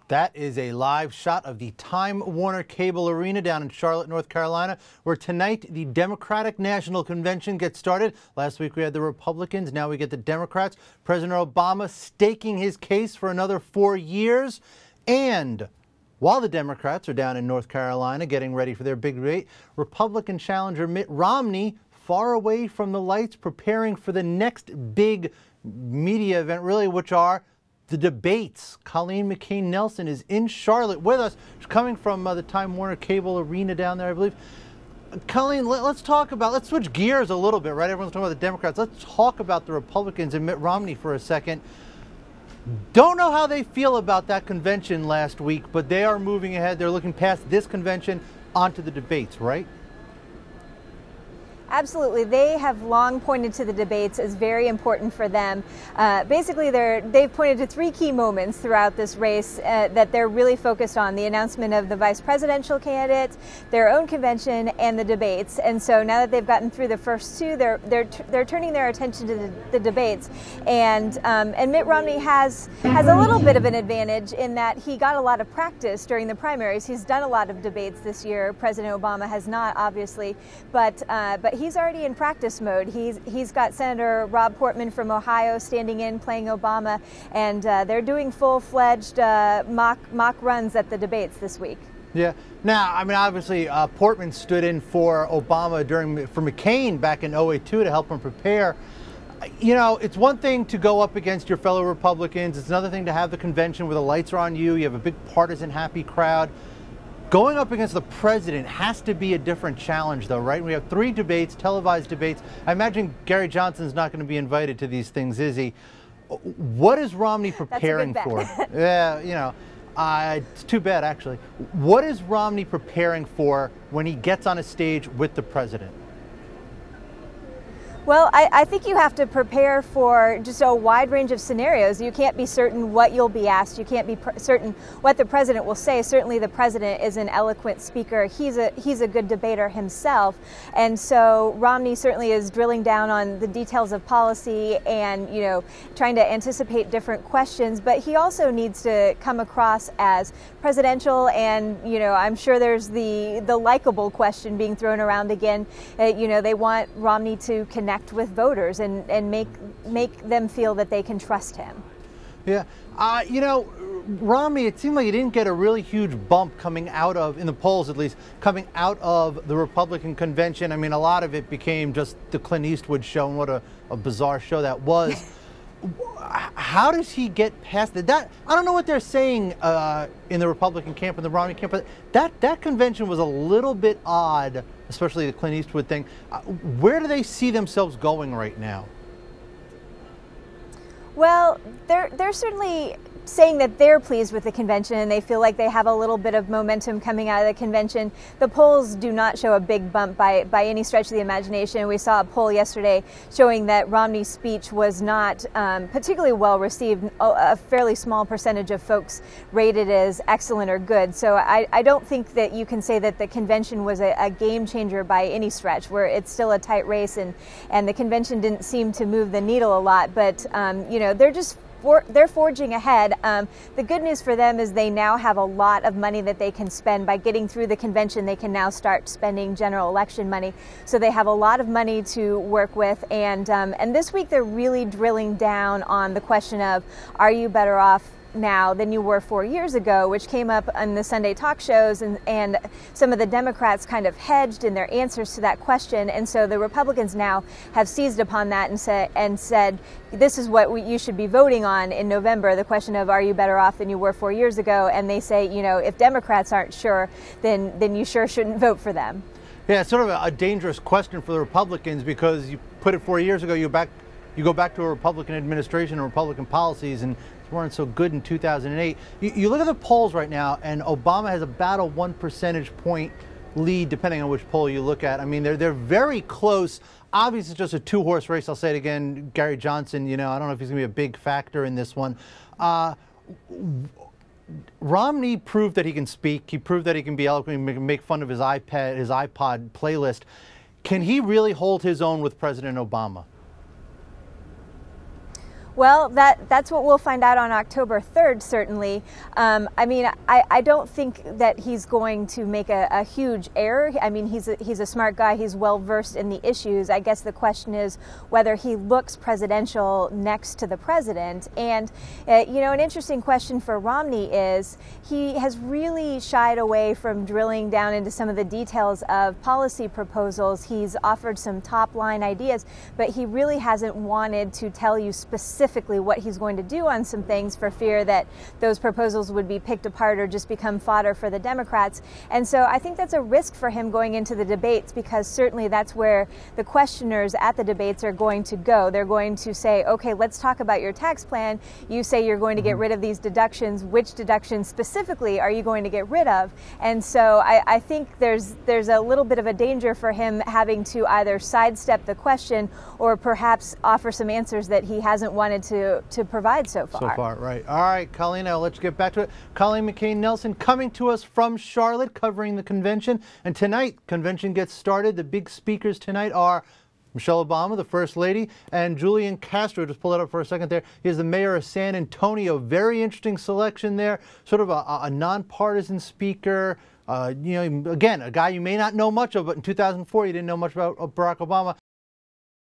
That is a live shot of the Time Warner Cable Arena down in Charlotte, North Carolina, where tonight the Democratic National Convention gets started. Last week we had the Republicans, now we get the Democrats. President Obama staking his case for another 4 years. And while the Democrats are down in North Carolina getting ready for their big debate, Republican challenger Mitt Romney, far away from the lights, preparing for the next big media event, really, which are the debates. Colleen McCain Nelson is in Charlotte with us. She's coming from the Time Warner Cable Arena down there, I believe. Colleen, let's switch gears a little bit, right? Everyone's talking about the Democrats. Let's talk about the Republicans and Mitt Romney for a second. Don't know how they feel about that convention last week, but they are moving ahead. They're looking past this convention onto the debates, right? Absolutely. They have long pointed to the debates as very important for them. Basically, they've pointed to three key moments throughout this race that they're really focused on: the announcement of the vice presidential candidate, their own convention, and the debates. And so now that they've gotten through the first two, they're turning their attention to the debates. And Mitt Romney has a little bit of an advantage in that he got a lot of practice during the primaries. He's done a lot of debates this year. President Obama has not, obviously, but he's already in practice mode. He's got Senator Rob Portman from Ohio standing in, playing Obama, and they're doing full-fledged mock runs at the debates this week. Yeah. Now, I mean, obviously, Portman stood in for Obama for McCain back in 2008 to help him prepare. You know, it's one thing to go up against your fellow Republicans. It's another thing to have the convention where the lights are on you. You have a big partisan happy crowd. Going up against the president has to be a different challenge, though, right? We have 3 debates, televised debates. I imagine Gary Johnson's not going to be invited to these things, is he? What is Romney preparing for? Yeah, you know, it's too bad, actually. What is Romney preparing for when he gets on a stage with the president? Well, I think you have to prepare for just a wide range of scenarios. You can't be certain what you'll be asked. You can't be certain what the president will say. Certainly the president is an eloquent speaker. He's a good debater himself. And so Romney certainly is drilling down on the details of policy and, you know, trying to anticipate different questions. But he also needs to come across as presidential, and, you know, I'm sure there's the likable question being thrown around again. You know, they want Romney to connect with voters and make them feel that they can trust him. Yeah, you know, Romney, it seemed like he didn't get a really huge bump coming out of, in the polls at least, coming out of the Republican convention. I mean, a lot of it became just the Clint Eastwood show, and what a bizarre show that was. How does he get past that? I don't know what they're saying in the Republican camp and the Romney camp, but that convention was a little bit odd, especially the Clint Eastwood thing. Where do they see themselves going right now? Well, they're certainly saying that they're pleased with the convention and they feel like they have a little bit of momentum coming out of the convention. The polls do not show a big bump by any stretch of the imagination. We saw a poll yesterday showing that Romney's speech was not particularly well received. A fairly small percentage of folks rated as excellent or good. So I don't think that you can say that the convention was a game changer by any stretch, where it's still a tight race and the convention didn't seem to move the needle a lot. But you know, they're forging ahead. The good news for them is they now have a lot of money that they can spend. By getting through the convention, they can now start spending general election money. So they have a lot of money to work with. And this week they're really drilling down on the question of, are you better off now than you were 4 years ago, which came up on the Sunday talk shows, and some of the Democrats kind of hedged in their answers to that question. And so the Republicans now have seized upon that and said this is what you should be voting on in November, the question of, are you better off than you were 4 years ago? And they say, you know, if Democrats aren't sure, then you sure shouldn't vote for them. Yeah, it's sort of a dangerous question for the Republicans, because you put it 4 years ago, you go back to a Republican administration and Republican policies, and weren't so good in 2008. You look at the polls right now, and Obama has about a 1 percentage point lead, depending on which poll you look at. I mean, they're very close. Obviously, it's just a 2-horse race. I'll say it again. Gary Johnson, you know, I don't know if he's going to be a big factor in this one. Romney proved that he can speak. He proved that he can be eloquent, make fun of his iPod playlist. Can he really hold his own with President Obama? Well, that's what we'll find out on October 3rd, certainly. I mean, I don't think that he's going to make a huge error. I mean, he's a smart guy. He's well versed in the issues. I guess the question is whether he looks presidential next to the president. And, you know, an interesting question for Romney is he has really shied away from drilling down into some of the details of policy proposals. He's offered some top line ideas, but he really hasn't wanted to tell you specifically what he's going to do on some things for fear that those proposals would be picked apart or just become fodder for the Democrats. And so I think that's a risk for him going into the debates, because certainly that's where the questioners at the debates are going to go. They're going to say, okay, let's talk about your tax plan. You say you're going to get rid of these deductions. Which deductions specifically are you going to get rid of? And so I think there's a little bit of a danger for him having to either sidestep the question or perhaps offer some answers that he hasn't wanted to provide so far. So far, right. All right, Colleen, now let's get back to it. Colleen McCain Nelson coming to us from Charlotte, covering the convention. And tonight, convention gets started. The big speakers tonight are Michelle Obama, the First Lady, and Julian Castro. Just pull that up for a second there. He's the mayor of San Antonio. Very interesting selection there. Sort of a nonpartisan speaker. You know, again, a guy you may not know much of, but in 2004 you didn't know much about Barack Obama.